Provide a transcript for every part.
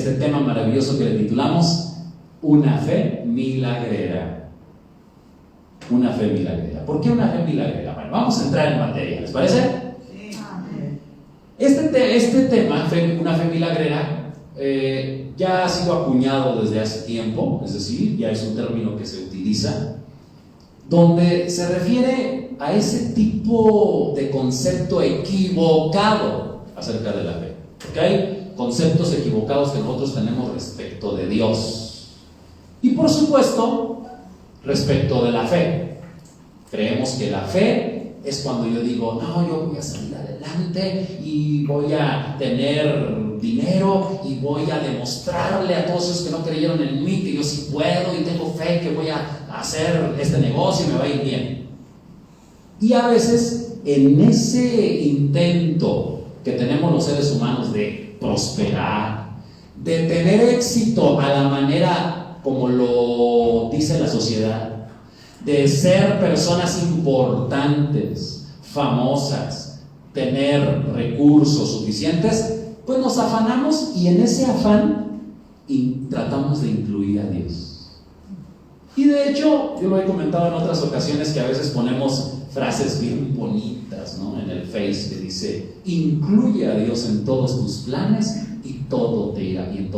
este tema maravilloso que le titulamos Una fe milagrera. Una fe milagrera. ¿Por qué una fe milagrera? Bueno, vamos a entrar en materia, ¿les parece? Sí. Este tema, una fe milagrera, ya ha sido acuñado desde hace tiempo, es decir, ya es un término que se utiliza, donde se refiere a ese tipo de concepto equivocado acerca de la fe. Porque hay conceptos equivocados que nosotros tenemos respecto de Dios. Y por supuesto, respecto de la fe. Creemos que la fe es cuando yo digo, no, yo voy a salir adelante y voy a tener dinero y voy a demostrarle a todos esos que no creyeron en mí que yo sí puedo y tengo fe que voy a hacer este negocio y me va a ir bien. Y a veces en ese intento que tenemos los seres humanos de prosperar, de tener éxito a la manera como lo dice la sociedad, de ser personas importantes, famosas, tener recursos suficientes, pues nos afanamos y en ese afán tratamos de incluir a Dios. Y de hecho, yo lo he comentado en otras ocasiones que a veces ponemos frases bien bonitas, ¿no?, en el Face que dice, incluye a Dios en todos tus planes y todo te irá bien.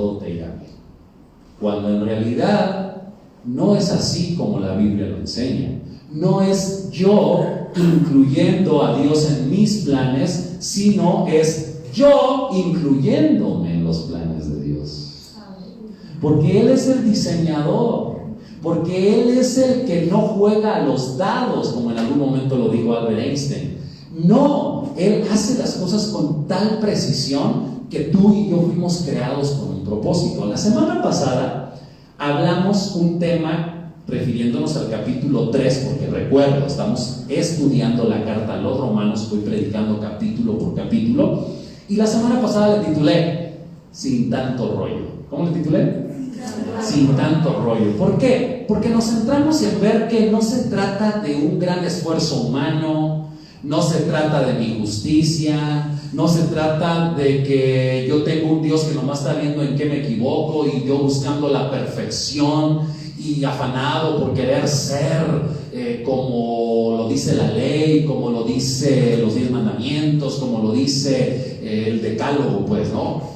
Cuando en realidad no es así como la Biblia lo enseña. No es yo incluyendo a Dios en mis planes, sino es yo incluyéndome en los planes de Dios. Porque Él es el diseñador, porque Él es el que no juega a los dados, como en algún momento lo dijo Albert Einstein. No, Él hace las cosas con tal precisión que tú y yo fuimos creados con un propósito. La semana pasada hablamos un tema refiriéndonos al capítulo 3, porque recuerdo, estamos estudiando la carta a los Romanos, estoy predicando capítulo por capítulo, y la semana pasada le titulé Sin tanto rollo. ¿Cómo le titulé? Sin tanto rollo. ¿Por qué? Porque nos centramos en ver que no se trata de un gran esfuerzo humano, no se trata de mi justicia, no se trata de que yo tengo un Dios que nomás está viendo en qué me equivoco y yo buscando la perfección y afanado por querer ser como lo dice la ley, como lo dice los 10 mandamientos, como lo dice el decálogo, pues, ¿no?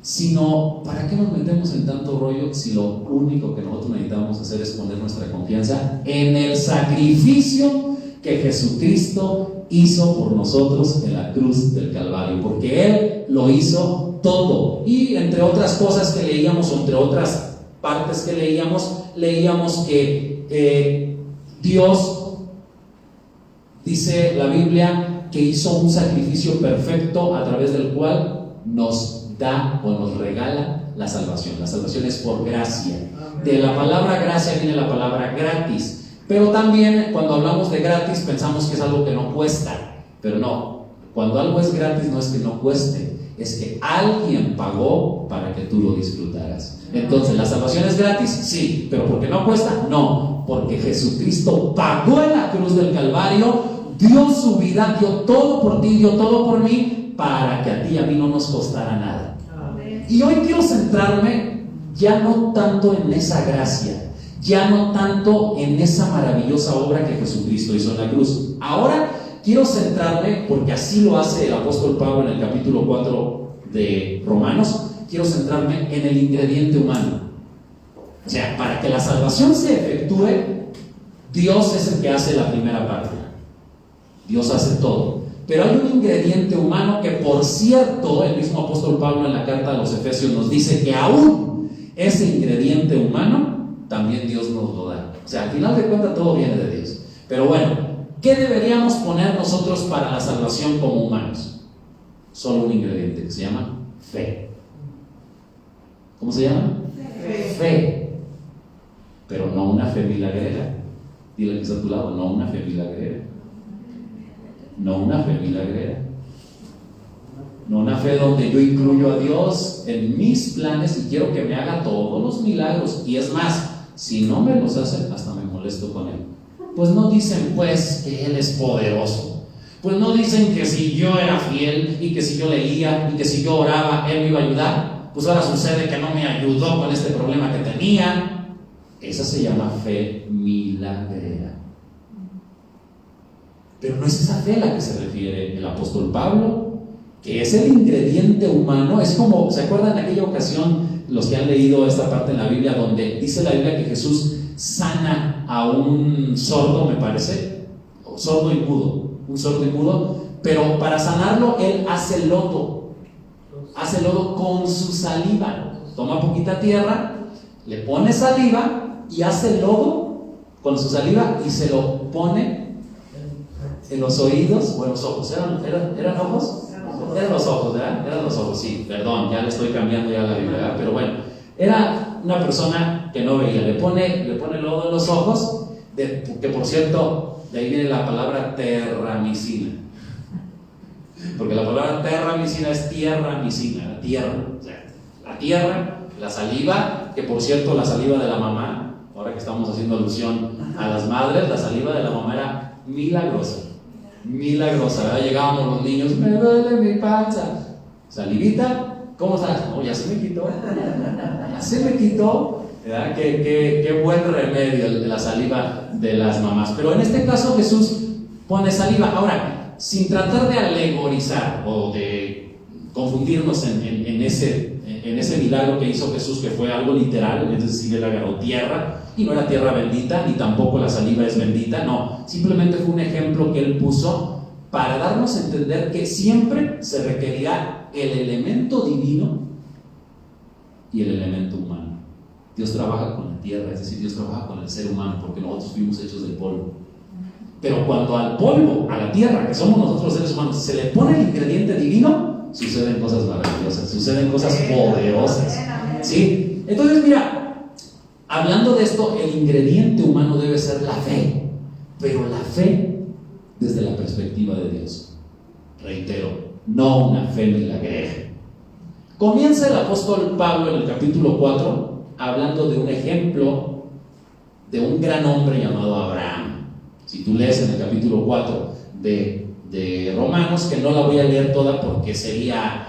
Sino, ¿para qué nos metemos en tanto rollo si lo único que nosotros necesitamos hacer es poner nuestra confianza en el sacrificio que Jesucristo hizo por nosotros en la cruz del Calvario? Porque Él lo hizo todo. Y entre otras cosas que leíamos, o entre otras partes que leíamos que Dios, dice la Biblia, que hizo un sacrificio perfecto a través del cual nos da o nos regala la salvación. La salvación es por gracia. De la palabra gracia viene la palabra gratis. Pero también cuando hablamos de gratis pensamos que es algo que no cuesta. Pero no, cuando algo es gratis no es que no cueste, es que alguien pagó para que tú lo disfrutaras. Entonces, ¿la salvación es gratis? Sí. ¿Pero porque no cuesta? No, porque Jesucristo pagó en la cruz del Calvario, dio su vida, dio todo por ti, dio todo por mí, para que a ti y a mí no nos costara nada. Y hoy quiero centrarme ya no tanto en esa gracia, ya no tanto en esa maravillosa obra que Jesucristo hizo en la cruz. Ahora quiero centrarme, porque así lo hace el apóstol Pablo en el capítulo 4 de Romanos, quiero centrarme en el ingrediente humano. O sea, para que la salvación se efectúe, Dios es el que hace la primera parte. Dios hace todo. Pero hay un ingrediente humano que, por cierto, el mismo apóstol Pablo en la carta a los Efesios nos dice que aún ese ingrediente humano también Dios nos lo da. O sea, al final de cuentas todo viene de Dios. Pero bueno, ¿qué deberíamos poner nosotros para la salvación como humanos? Solo un ingrediente que se llama fe. ¿Cómo se llama? Fe. Pero no una fe milagrera. Dile que está a tu lado, no una fe milagrera. No una fe milagrera. No una fe donde yo incluyo a Dios en mis planes y quiero que me haga todos los milagros. Y es más, si no me los hace, hasta me molesto con Él. Pues no dicen pues que Él es poderoso. Pues no dicen que si yo era fiel y que si yo leía y que si yo oraba, Él me iba a ayudar. pues ahora sucede que no me ayudó con este problema que tenía. Esa se llama fe milagrera. Pero no es esa fe a la que se refiere el apóstol Pablo, que es el ingrediente humano. Es como, ¿se acuerdan de aquella ocasión, los que han leído esta parte en la Biblia, donde dice la Biblia que Jesús sana a un sordo, me parece, sordo y mudo, un sordo y mudo, pero para sanarlo él hace lodo con su saliva, toma poquita tierra, le pone saliva y hace lodo con su saliva y se lo pone en los oídos o en los ojos. ¿Eran ojos? Eran los ojos, ¿verdad? Eran los ojos, sí, perdón, ya le estoy cambiando ya la Biblia, ¿verdad? Pero bueno, era una persona que no veía, le pone lodo en los ojos, que por cierto, de ahí viene la palabra terramicina, porque la palabra terramicina es tierramicina, la tierra, o sea, la tierra, la saliva, que por cierto la saliva de la mamá, ahora que estamos haciendo alusión a las madres, la saliva de la mamá era milagrosa, ¿verdad? Llegábamos los niños, me duele mi panza, salivita, ¿cómo estás? No, ya se me quitó, ¿verdad? Qué buen remedio la saliva de las mamás. Pero en este caso Jesús pone saliva. Ahora, sin tratar de alegorizar o de confundirnos en ese milagro que hizo Jesús, que fue algo literal, es decir, él agarró tierra, y no era tierra bendita, ni tampoco la saliva es bendita, no, simplemente fue un ejemplo que él puso para darnos a entender que siempre se requerirá el elemento divino y el elemento humano. Dios trabaja con la tierra, es decir, Dios trabaja con el ser humano, porque nosotros fuimos hechos del polvo. Pero cuando al polvo, a la tierra, que somos nosotros los seres humanos, se le pone el ingrediente divino, suceden cosas maravillosas, suceden cosas poderosas, ¿sí? Entonces, mira, hablando de esto, el ingrediente humano debe ser la fe, pero la fe desde la perspectiva de Dios. Reitero, no una fe milagrera. Comienza el apóstol Pablo en el capítulo 4 hablando de un ejemplo de un gran hombre llamado Abraham. Si tú lees en el capítulo 4 de Romanos, que no la voy a leer toda porque sería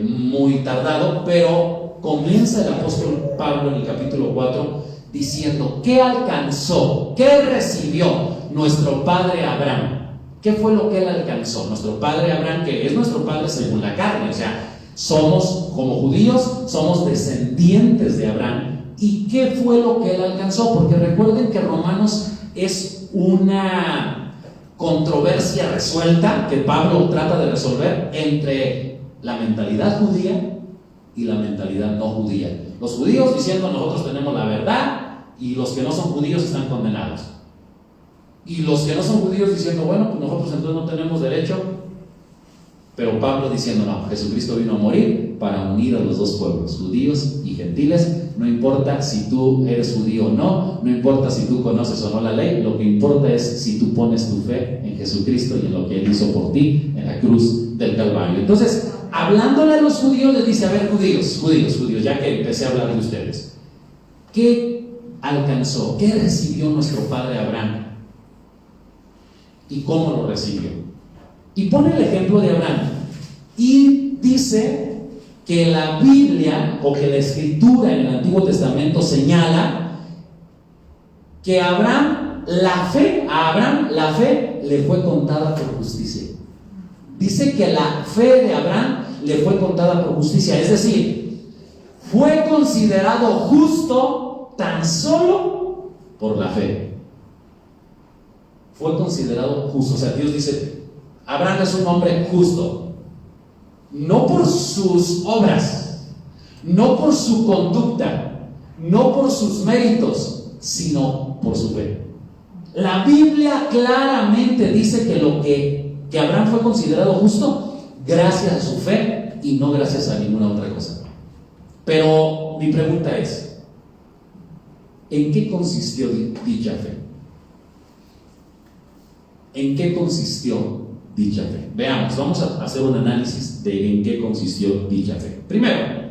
muy tardado, pero comienza el apóstol Pablo en el capítulo 4 diciendo: ¿qué alcanzó? ¿Qué recibió nuestro padre Abraham? ¿Qué fue lo que él alcanzó? Nuestro padre Abraham, que es nuestro padre según la carne, o sea, somos, como judíos, somos descendientes de Abraham. ¿Y qué fue lo que él alcanzó? Porque recuerden que Romanos es una controversia resuelta que Pablo trata de resolver entre la mentalidad judía y la mentalidad no judía. Los judíos diciendo: nosotros tenemos la verdad, y los que no son judíos están condenados. Y los que no son judíos diciendo: bueno, pues nosotros entonces no tenemos derecho. Pero Pablo diciendo: no, Jesucristo vino a morir para unir a los dos pueblos, judíos y gentiles. No importa si tú eres judío o no, no importa si tú conoces o no la ley, lo que importa es si tú pones tu fe en Jesucristo y en lo que Él hizo por ti en la cruz del Calvario. Entonces, hablándole a los judíos, les dice: a ver, judíos, ya que empecé a hablar de ustedes, ¿qué alcanzó? ¿Qué recibió nuestro padre Abraham? ¿Y cómo lo recibió? Y pone el ejemplo de Abraham y dice que la Biblia, o que la Escritura en el Antiguo Testamento señala que a Abraham la fe le fue contada por justicia. Dice que la fe de Abraham le fue contada por justicia, es decir, fue considerado justo tan solo por la fe. Fue considerado justo, o sea, Dios dice: Abraham es un hombre justo, no por sus obras, no por su conducta, no por sus méritos, sino por su fe. La Biblia claramente dice que Abraham fue considerado justo gracias a su fe y no gracias a ninguna otra cosa. Pero mi pregunta es: ¿en qué consistió dicha fe? ¿En qué consistió dicha fe? Veamos, vamos a hacer un análisis de en qué consistió dicha fe. Primero,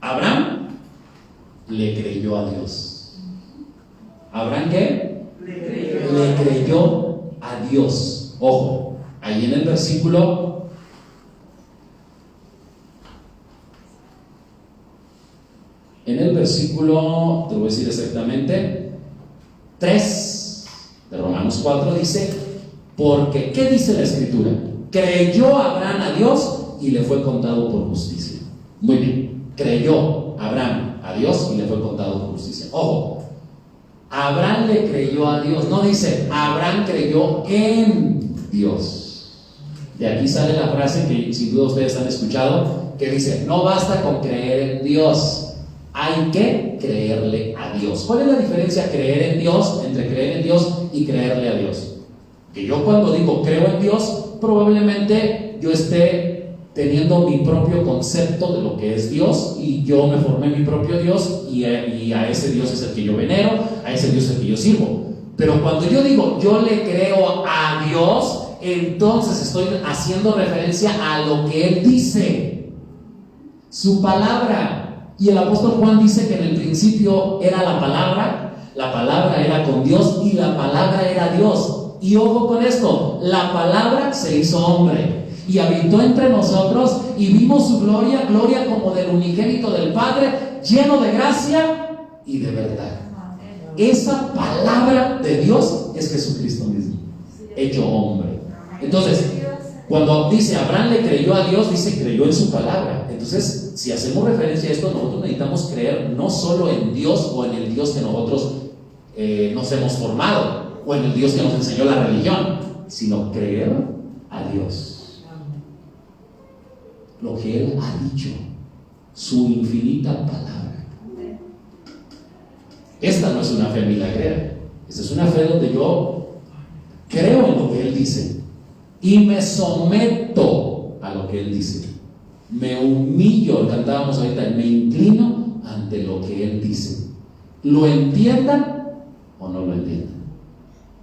Abraham le creyó a Dios. ¿Abraham qué? Le creyó a Dios. Ojo, ahí en el versículo versículo, te voy a decir exactamente, 3 de Romanos 4 dice, porque, ¿qué dice la Escritura? Creyó Abraham a Dios y le fue contado por justicia. Muy bien, creyó Abraham a Dios y le fue contado por justicia. Ojo, Abraham le creyó a Dios, no dice Abraham creyó en Dios. De aquí sale la frase que sin duda ustedes han escuchado, que dice, no basta con creer en Dios, hay que creerle a Dios. ¿Cuál es la diferencia creer en Dios, entre creer en Dios y creerle a Dios? Que yo cuando digo creo en Dios, probablemente yo esté teniendo mi propio concepto de lo que es Dios y yo me formé mi propio Dios y a ese Dios es el que yo venero, a ese Dios es el que yo sirvo. Pero cuando yo digo yo le creo a Dios, entonces estoy haciendo referencia a lo que Él dice, su palabra. Y el apóstol Juan dice que en el principio era la palabra era con Dios y la palabra era Dios. Y ojo con esto, la palabra se hizo hombre y habitó entre nosotros y vimos su gloria, gloria como del unigénito del Padre, lleno de gracia y de verdad. Esa palabra de Dios es Jesucristo mismo, hecho hombre. Entonces, cuando dice Abraham le creyó a Dios, dice creyó en su palabra. Entonces, si hacemos referencia a esto, nosotros necesitamos creer no solo en Dios o en el Dios que nosotros nos hemos formado, o en el Dios que nos enseñó la religión, sino creer a Dios, lo que Él ha dicho, su infinita palabra. Esta no es una fe milagrera, esta es una fe donde yo creo en lo que Él dice y me someto a lo que Él dice, me humillo, cantábamos ahorita, me inclino ante lo que Él dice, lo entiendan o no lo entiendan,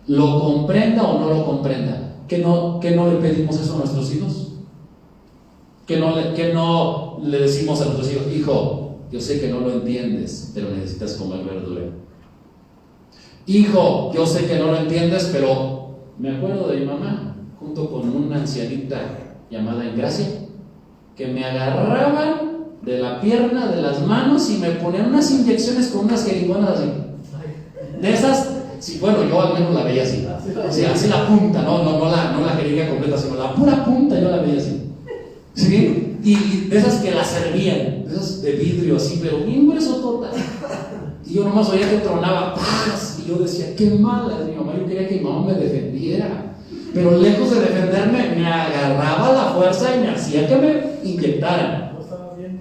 lo comprenda o no lo comprenda. ¿Que no le pedimos eso a nuestros hijos? ¿Que no le decimos a nuestros hijos, hijo, yo sé que no lo entiendes, pero necesitas comer verdura? Hijo, yo sé que no lo entiendes, pero me acuerdo de mi mamá, junto con una ancianita llamada Engracia, que me agarraban de la pierna, de las manos y me ponían unas inyecciones con unas jeringonas así. De esas, sí, bueno, yo al menos la veía así. Sí, así la punta, no la jeringa completa, sino la pura punta yo la veía así. ¿Sí? Y de esas que la servían, de esas de vidrio así, pero bien grueso total. Y yo nomás oía que tronaba ¡paz! Y yo decía, qué mala es mi mamá. Yo quería que mi mamá me defendiera, pero lejos de defenderme, me agarraba la fuerza y me hacía que me inyectaran.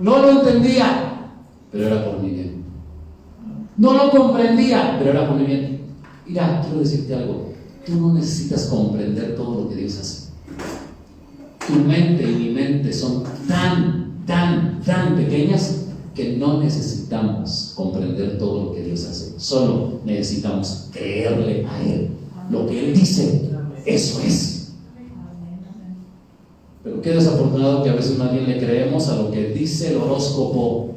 No lo entendía, pero era por mi bien. No lo comprendía, pero era por mi bien. Mira, quiero decirte algo, tú no necesitas comprender todo lo que Dios hace. Tu mente y mi mente son tan pequeñas que no necesitamos comprender todo lo que Dios hace. Solo necesitamos creerle a Él. Lo que Él dice, eso es. Pero qué desafortunado que a veces más bien le creemos a lo que dice el horóscopo,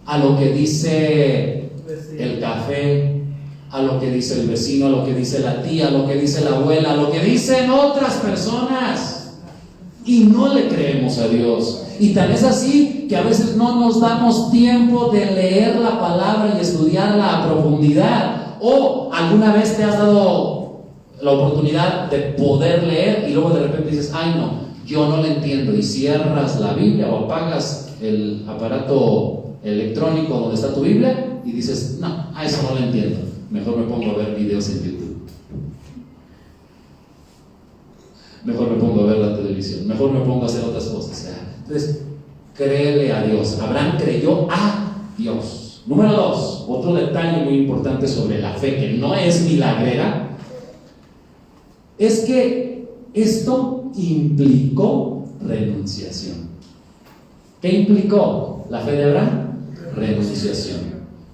a lo que dice el café, a lo que dice el vecino, a lo que dice la tía, a lo que dice la abuela, a lo que dicen otras personas, y no le creemos a Dios. Y tan es así que a veces no nos damos tiempo de leer la palabra y estudiarla a profundidad. O alguna vez te has dado la oportunidad de poder leer y luego de repente dices, ay no, yo no le entiendo, y cierras la Biblia o apagas el aparato electrónico donde está tu Biblia y dices, no, a eso no le entiendo, mejor me pongo a ver videos en YouTube, mejor me pongo a ver la televisión, mejor me pongo a hacer otras cosas. Entonces, créele a Dios. Abraham creyó a Dios. Número 2, otro detalle muy importante sobre la fe que no es milagrera, es que esto implicó renunciación. ¿Qué implicó la fe de Abraham? Renunciación.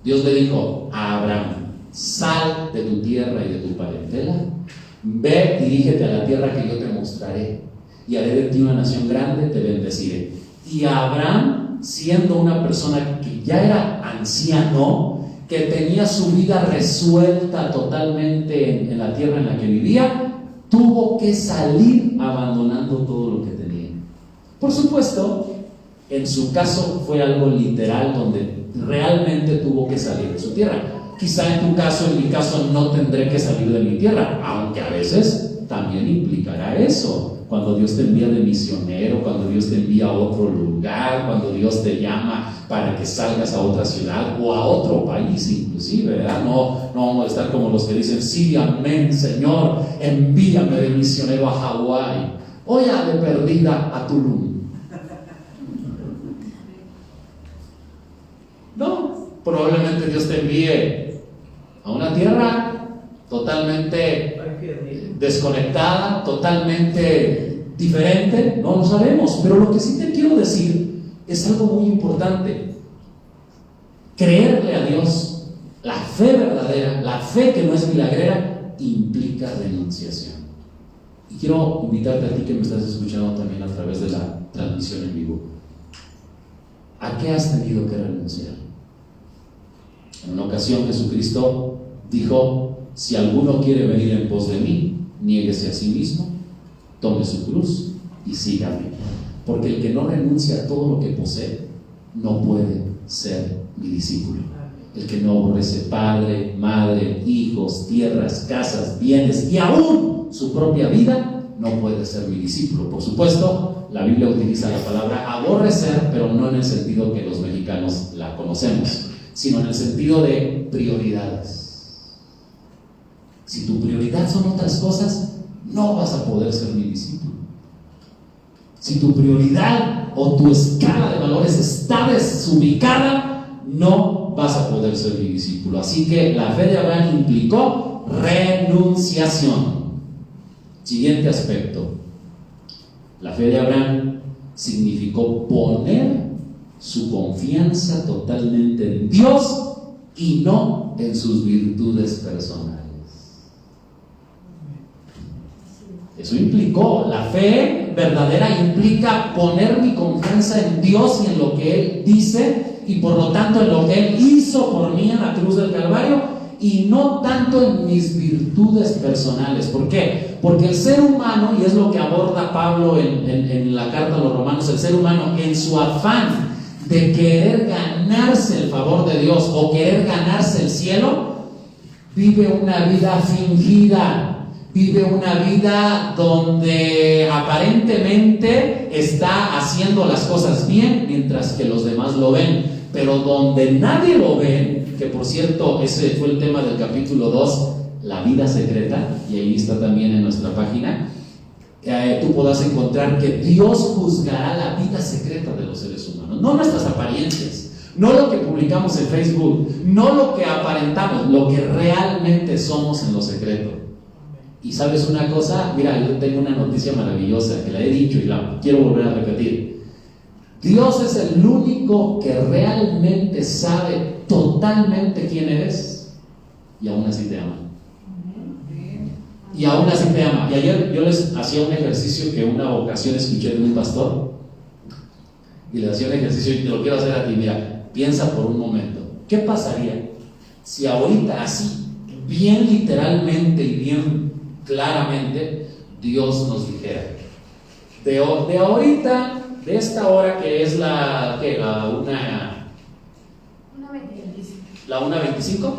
Dios le dijo a Abraham, sal de tu tierra y de tu parentela, ve, dirígete a la tierra que yo te mostraré, y haré de ti una nación grande, te bendeciré. Y Abraham, siendo una persona que ya era anciano, que tenía su vida resuelta totalmente en la tierra en la que vivía, tuvo que salir abandonando todo lo que tenía. Por supuesto, en su caso fue algo literal, donde realmente tuvo que salir de su tierra. Quizá en tu caso, en mi caso, no tendré que salir de mi tierra, aunque a veces también implicará eso. Cuando Dios te envía de misionero, cuando Dios te envía a otro lugar, cuando Dios te llama para que salgas a otra ciudad o a otro país inclusive, ¿verdad? No vamos a estar como los que dicen, sí, amén, Señor, envíame de misionero a Hawái, o ya de perdida a Tulum. No, probablemente Dios te envíe a una tierra totalmente desconectada, totalmente diferente, no lo sabemos, pero lo que sí te quiero decir es algo muy importante. Creerle a Dios, la fe verdadera, la fe que no es milagrera, implica renunciación. Y quiero invitarte a ti que me estás escuchando también a través de la transmisión en vivo. ¿A qué has tenido que renunciar? En una ocasión Jesucristo dijo: si alguno quiere venir en pos de mí, niéguese a sí mismo, tome su cruz y sígame. Porque el que no renuncia a todo lo que posee no puede ser mi discípulo. El que no aborrece padre, madre, hijos, tierras, casas, bienes y aún su propia vida, no puede ser mi discípulo. Por supuesto, la Biblia utiliza la palabra aborrecer, pero no en el sentido que los mexicanos la conocemos, sino en el sentido de prioridades. Si tu prioridad son otras cosas, no vas a poder ser mi discípulo. Si tu prioridad o tu escala de valores está desubicada, no vas a poder ser mi discípulo. Así que la fe de Abraham implicó renunciación. Siguiente aspecto. La fe de Abraham significó poner su confianza totalmente en Dios y no en sus virtudes personales. Eso implicó, la fe verdadera implica poner mi confianza en Dios y en lo que Él dice, y por lo tanto en lo que Él hizo por mí en la cruz del Calvario, y no tanto en mis virtudes personales. ¿Por qué? Porque el ser humano, y es lo que aborda Pablo en la carta a los Romanos, el ser humano en su afán de querer ganarse el favor de Dios o querer ganarse el cielo, vive una vida fingida. Vive una vida donde aparentemente está haciendo las cosas bien mientras que los demás lo ven, pero donde nadie lo ve, que por cierto ese fue el tema del capítulo 2, la vida secreta, y ahí está también en nuestra página, tú podrás encontrar que Dios juzgará la vida secreta de los seres humanos, no nuestras apariencias, no lo que publicamos en Facebook, no lo que aparentamos, lo que realmente somos en lo secreto. Y sabes una cosa, mira, yo tengo una noticia maravillosa que la he dicho y la quiero volver a repetir. Dios es el único que realmente sabe totalmente quién eres, y aún así te ama. Y aún así te ama. Y ayer yo les hacía un ejercicio que una ocasión escuché de un pastor, y le hacía un ejercicio y te lo quiero hacer a ti. Mira, piensa por un momento, ¿qué pasaría si ahorita así, bien literalmente y bien claramente, Dios nos dijera, de ahorita, de esta hora que es la 1:25,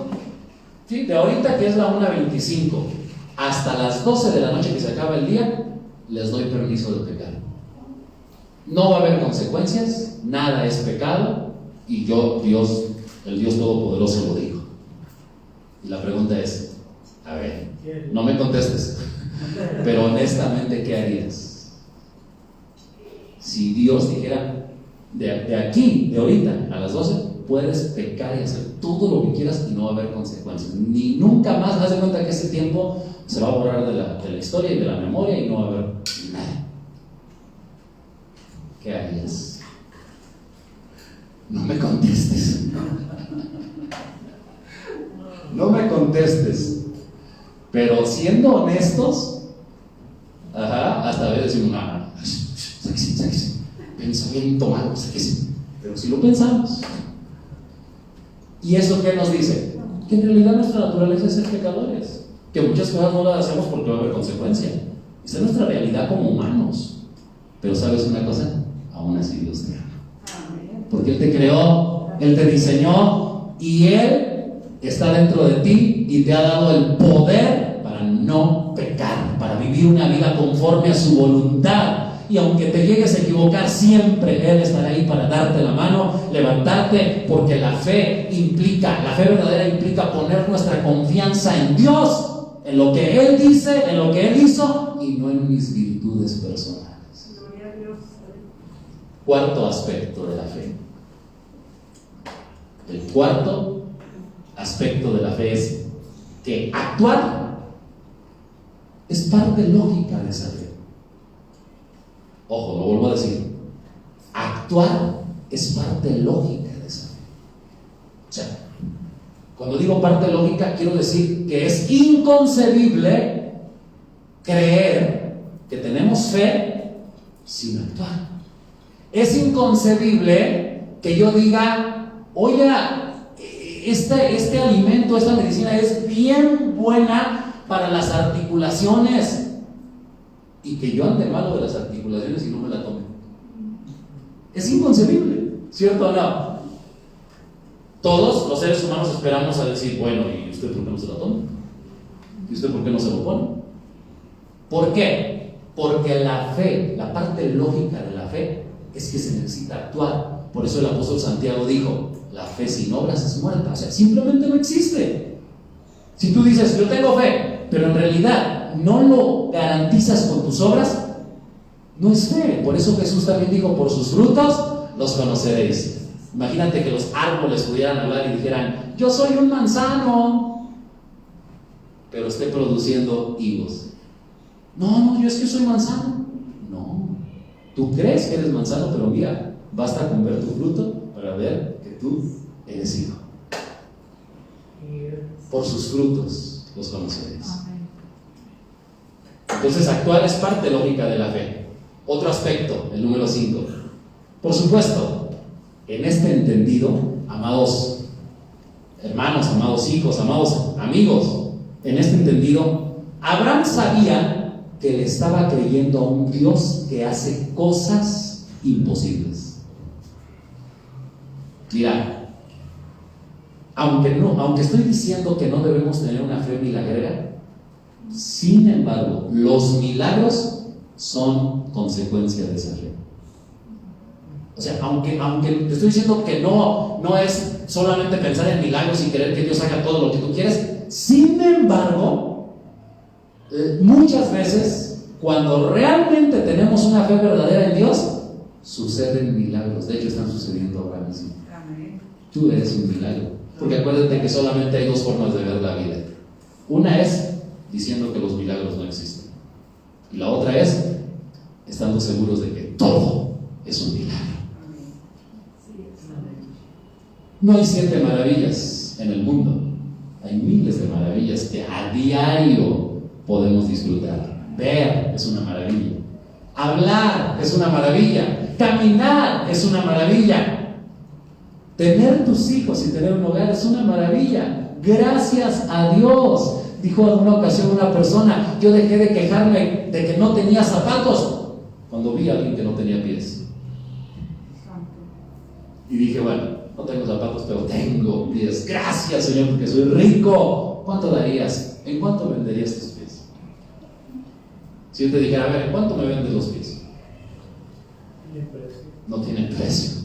¿sí? De ahorita que es la 1:25 hasta las 12 de la noche que se acaba el día, les doy permiso de pecar. No va a haber consecuencias, nada es pecado, y yo, Dios, el Dios Todopoderoso lo digo. Y la pregunta es, a ver, no me contestes, pero honestamente, ¿qué harías? Si Dios dijera, de aquí, de ahorita, a las 12, puedes pecar y hacer todo lo que quieras y no va a haber consecuencias, ni nunca más. Haz de cuenta que ese tiempo se va a borrar de la historia y de la memoria y no va a haber nada. ¿Qué harías? No me contestes. No me contestes. Pero siendo honestos, hasta a veces decimos, sexy, pensamiento malo, sexy. Pero si lo pensamos. ¿Y eso qué nos dice? Que en realidad nuestra naturaleza es ser pecadores, que muchas cosas no las hacemos porque va a haber consecuencia. Esa es nuestra realidad como humanos. Pero ¿sabes una cosa? Aún así Dios te ama, porque Él te creó Él te diseñó y Él está dentro de ti y te ha dado el poder para no pecar, para vivir una vida conforme a su voluntad. Y aunque te llegues a equivocar, siempre Él estará ahí para darte la mano, levantarte, porque la fe verdadera implica poner nuestra confianza en Dios, en lo que Él dice, en lo que Él hizo, y no en mis virtudes personales. Cuarto aspecto de la fe. El cuarto aspecto de la fe es que actuar es parte lógica de esa fe. Ojo, lo vuelvo a decir. Actuar es parte lógica de esa fe. O sea, cuando digo parte lógica, quiero decir que es inconcebible creer que tenemos fe sin actuar. Es inconcebible que yo diga, oye, este alimento, esta medicina es bien buena para las articulaciones, y que yo ande malo de las articulaciones y no me la tome. Es inconcebible, ¿cierto o no? Todos los seres humanos esperamos a decir, bueno, ¿y usted por qué no se la toma? ¿Y usted por qué no se lo pone? ¿Por qué? Porque la fe, la parte lógica de la fe, es que se necesita actuar. Por eso el apóstol Santiago dijo, la fe sin obras es muerta. O sea, simplemente no existe. Si tú dices, yo tengo fe, pero en realidad no lo garantizas con tus obras, no es fe. Por eso Jesús también dijo, por sus frutos los conoceréis. Imagínate que los árboles pudieran hablar y dijeran, yo soy un manzano, pero esté produciendo higos. No, yo es que soy manzano. No, tú crees que eres manzano, pero mira, basta con ver tu fruto para ver que tú eres hijo. Por sus frutos los conoceréis. Entonces, actuar es parte lógica de la fe. Otro aspecto, el número 5. Por supuesto, en este entendido, amados hermanos, amados hijos, amados amigos, en este entendido, Abraham sabía que le estaba creyendo a un Dios que hace cosas imposibles. Mira, aunque estoy diciendo que no debemos tener una fe milagrera, sin embargo, los milagros son consecuencia de esa fe. O sea, aunque te estoy diciendo que no es solamente pensar en milagros y querer que Dios haga todo lo que tú quieres, sin embargo, muchas veces, cuando realmente tenemos una fe verdadera en Dios, suceden milagros. De hecho, están sucediendo ahora mismo. Tú eres un milagro. Porque acuérdate que solamente hay dos formas de ver la vida. Una es diciendo que los milagros no existen. Y la otra es estando seguros de que todo es un milagro. No hay 7 maravillas en el mundo. Hay miles de maravillas que a diario podemos disfrutar. Ver es una maravilla. Hablar es una maravilla. Caminar es una maravilla. Tener tus hijos y tener un hogar es una maravilla. Gracias a Dios. Dijo en una ocasión una persona, yo dejé de quejarme de que no tenía zapatos cuando vi a alguien que no tenía pies. Y dije, bueno, no tengo zapatos, pero tengo pies. Gracias, Señor, porque soy rico. ¿Cuánto darías? ¿En cuánto venderías tus pies? Si yo te dijera, a ver, ¿en cuánto me vendes los pies? No tienen precio.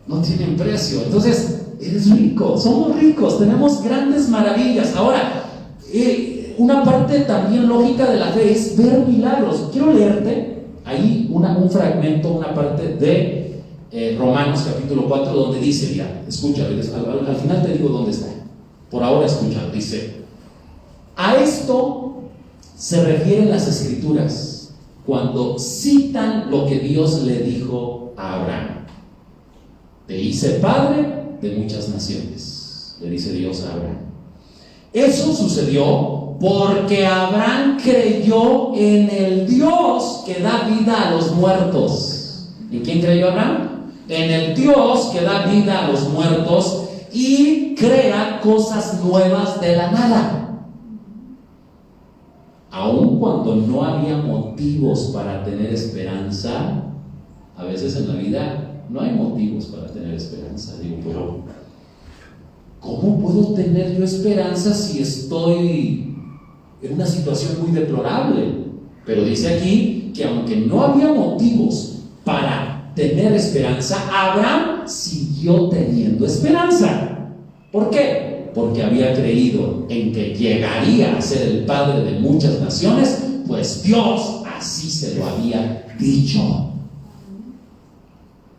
No tienen precio. Entonces, eres rico, somos ricos, tenemos grandes maravillas. Ahora, una parte también lógica de la fe es ver milagros. Quiero leerte ahí un fragmento, una parte de Romanos capítulo 4, donde dice, mira, escúchalo, al final te digo dónde está. Por ahora escúchalo, dice, a esto se refieren las escrituras cuando citan lo que Dios le dijo a Abraham. Te hice padre de muchas naciones, le dice Dios a Abraham. Eso sucedió porque Abraham creyó en el Dios que da vida a los muertos. ¿En quién creyó Abraham? En el Dios que da vida a los muertos y crea cosas nuevas de la nada. Aun cuando no había motivos para tener esperanza, a veces en la vida no hay motivos para tener esperanza. Digo, pero ¿cómo puedo tener yo esperanza si estoy en una situación muy deplorable? Pero dice aquí que aunque no había motivos para tener esperanza, Abraham siguió teniendo esperanza. ¿Por qué? Porque había creído en que llegaría a ser el padre de muchas naciones, pues Dios así se lo había dicho.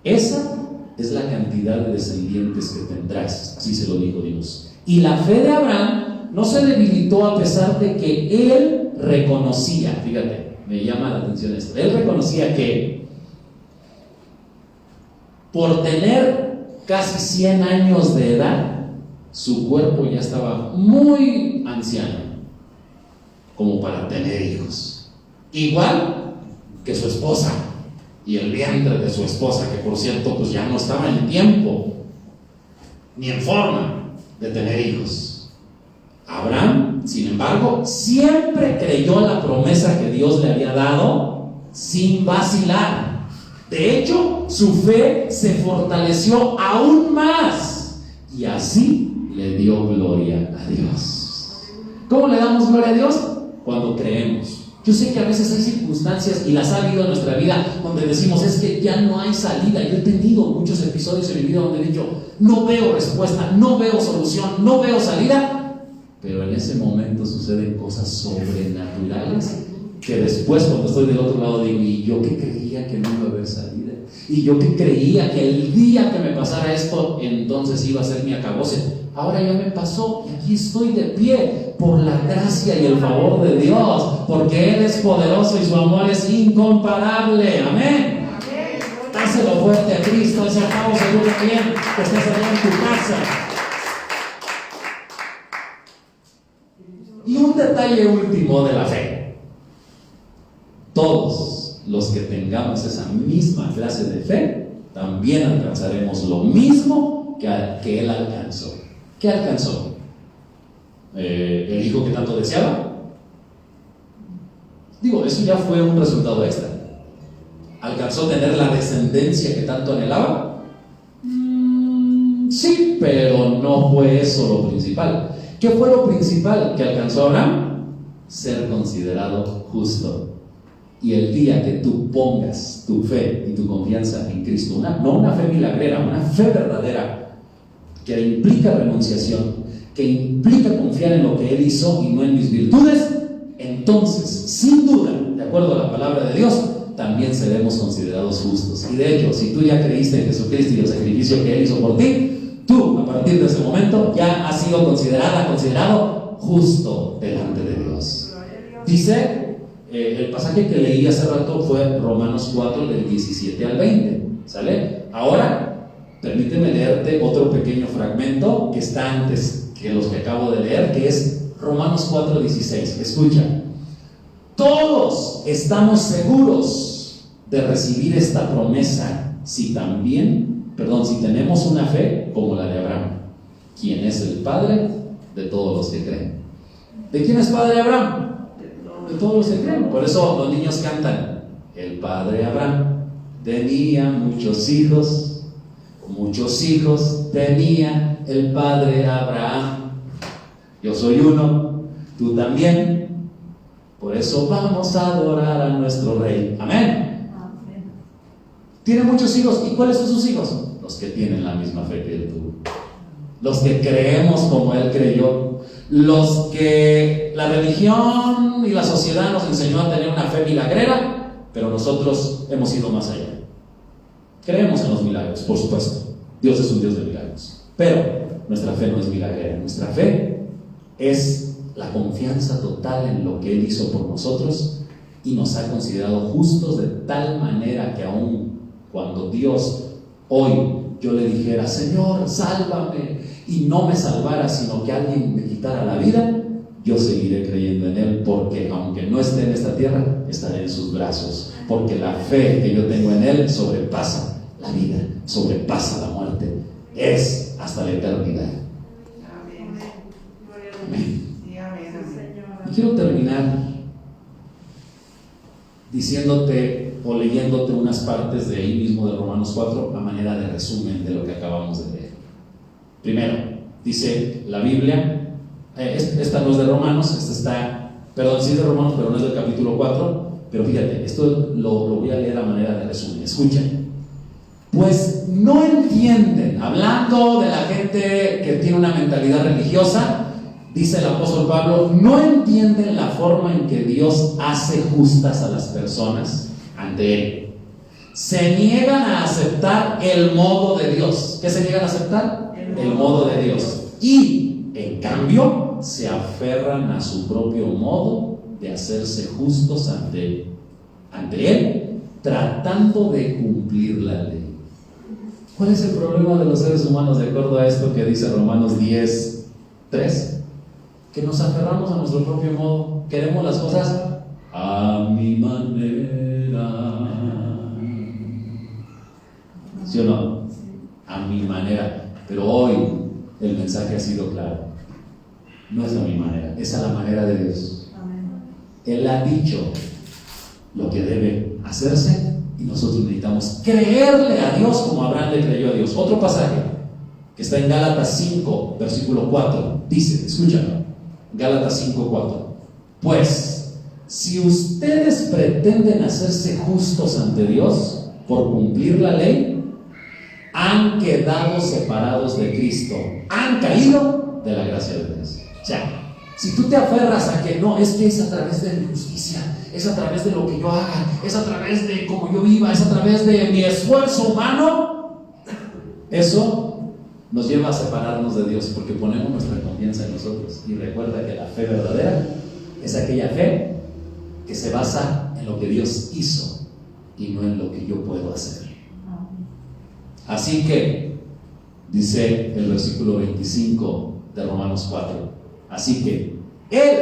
Esa es la cantidad de descendientes que tendrás, así se lo dijo Dios. Y la fe de Abraham no se debilitó a pesar de que él reconocía, fíjate, me llama la atención esto, él reconocía que por tener casi 100 años de edad, su cuerpo ya estaba muy anciano como para tener hijos, igual que su esposa y el vientre de su esposa, que por cierto pues ya no estaba en tiempo ni en forma de tener hijos. Abraham, sin embargo, siempre creyó la promesa que Dios le había dado sin vacilar. De hecho, su fe se fortaleció aún más y así le dio gloria a Dios. ¿Cómo le damos gloria a Dios? Cuando creemos. Yo sé que a veces hay circunstancias, y las ha habido en nuestra vida, donde decimos, es que ya no hay salida. Yo he tenido muchos episodios en mi vida donde he dicho, no veo respuesta, no veo solución, no veo salida. Pero en ese momento suceden cosas sobrenaturales que después, cuando estoy del otro lado, digo, y yo que creía que no iba a haber salida, y yo que creía que el día que me pasara esto, entonces iba a ser mi acabose. Ahora ya me pasó y aquí estoy de pie por la gracia y el favor de Dios, porque Él es poderoso y su amor es incomparable. Amén. Dáselo fuerte a Cristo, ese aplauso seguro bien que estás allá en tu casa. Y un detalle último de la fe: todos los que tengamos esa misma clase de fe, también alcanzaremos lo mismo que Él alcanzó. ¿Qué alcanzó? ¿El hijo que tanto deseaba? Digo, eso ya fue un resultado extra. ¿Alcanzó tener la descendencia que tanto anhelaba? Sí, pero no fue eso lo principal. ¿Qué fue lo principal que alcanzó Abraham? Ser considerado justo. Y el día que tú pongas tu fe y tu confianza en Cristo, no una fe milagrera, una fe verdadera, que implica renunciación, que implica confiar en lo que Él hizo y no en mis virtudes, entonces, sin duda, de acuerdo a la palabra de Dios, también seremos considerados justos. Y de hecho, si tú ya creíste en Jesucristo y el sacrificio que Él hizo por ti, tú, a partir de ese momento, ya has sido considerado justo delante de Dios. Dice, el pasaje que leí hace rato fue Romanos 4, del 17 al 20. ¿Sale? Ahora, permíteme leerte otro pequeño fragmento que está antes que los que acabo de leer, que es Romanos 4:16. Escucha: todos estamos seguros de recibir esta promesa si tenemos una fe como la de Abraham, quien es el padre de todos los que creen. ¿De quién es padre Abraham? De todos los que creen. Por eso los niños cantan: el padre Abraham tenía muchos hijos tenía el padre Abraham. Yo soy uno, tú también. Por eso vamos a adorar a nuestro rey. Amén. Tiene muchos hijos. ¿Y cuáles son sus hijos? Los que tienen la misma fe que él tuvo, los que creemos como él creyó, los que la religión y la sociedad nos enseñó a tener una fe milagrera, pero nosotros hemos ido más allá. Creemos en los milagros, por supuesto. Dios es un Dios de milagros, pero nuestra fe no es milagrera. Nuestra fe es la confianza total en lo que Él hizo por nosotros y nos ha considerado justos de tal manera que aún cuando Dios hoy yo le dijera: Señor, sálvame, y no me salvara, sino que alguien me quitara la vida, yo seguiré creyendo en Él, porque aunque no esté en esta tierra, estaré en sus brazos, porque la fe que yo tengo en Él sobrepasa la vida, sobrepasa la muerte, es hasta la eternidad. Amén. Y quiero terminar diciéndote o leyéndote unas partes de ahí mismo de Romanos 4 a manera de resumen de lo que acabamos de leer. Primero, dice la Biblia, esta no es de Romanos, esta está, perdón, sí es de Romanos, pero no es del capítulo 4, pero fíjate, esto lo voy a leer a manera de resumen. Escuchen. Pues no entienden, hablando de la gente que tiene una mentalidad religiosa, dice el apóstol Pablo, no entienden la forma en que Dios hace justas a las personas ante Él. Se niegan a aceptar el modo de Dios. ¿Qué se niegan a aceptar? El modo de Dios. Y, en cambio, se aferran a su propio modo de hacerse justos ante Él, tratando de cumplir la ley. ¿Cuál es el problema de los seres humanos de acuerdo a esto que dice Romanos 10:3? Que nos aferramos a nuestro propio modo, queremos las cosas a mi manera. ¿Sí o no? A mi manera. Pero hoy el mensaje ha sido claro. No es a mi manera, es a la manera de Dios. Él ha dicho lo que debe hacerse y nosotros necesitamos creerle a Dios como Abraham le creyó a Dios. Otro pasaje que está en Gálatas 5, versículo 4, dice, escúchalo, Gálatas 5:4. Pues, si ustedes pretenden hacerse justos ante Dios por cumplir la ley, han quedado separados de Cristo, han caído de la gracia de Dios. O sea, si tú te aferras a que no, es que es a través de mi justicia, es a través de lo que yo haga, es a través de cómo yo viva, es a través de mi esfuerzo humano, eso nos lleva a separarnos de Dios porque ponemos nuestra confianza en nosotros. Y recuerda que la fe verdadera es aquella fe que se basa en lo que Dios hizo y no en lo que yo puedo hacer. Así que, dice el versículo 25 de Romanos 4, así que Él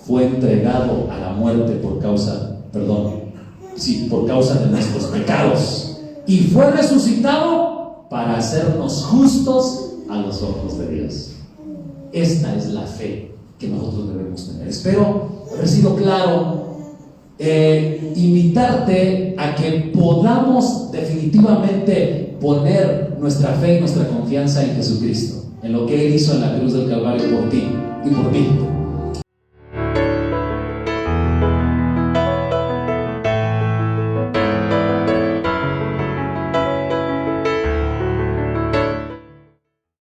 fue entregado a la muerte por causa de nuestros pecados y fue resucitado para hacernos justos a los ojos de Dios. Esta es la fe que nosotros debemos tener. Espero haber sido claro, invitarte a que podamos definitivamente poner nuestra fe y nuestra confianza en Jesucristo, en lo que Él hizo en la cruz del Calvario por ti y por mí.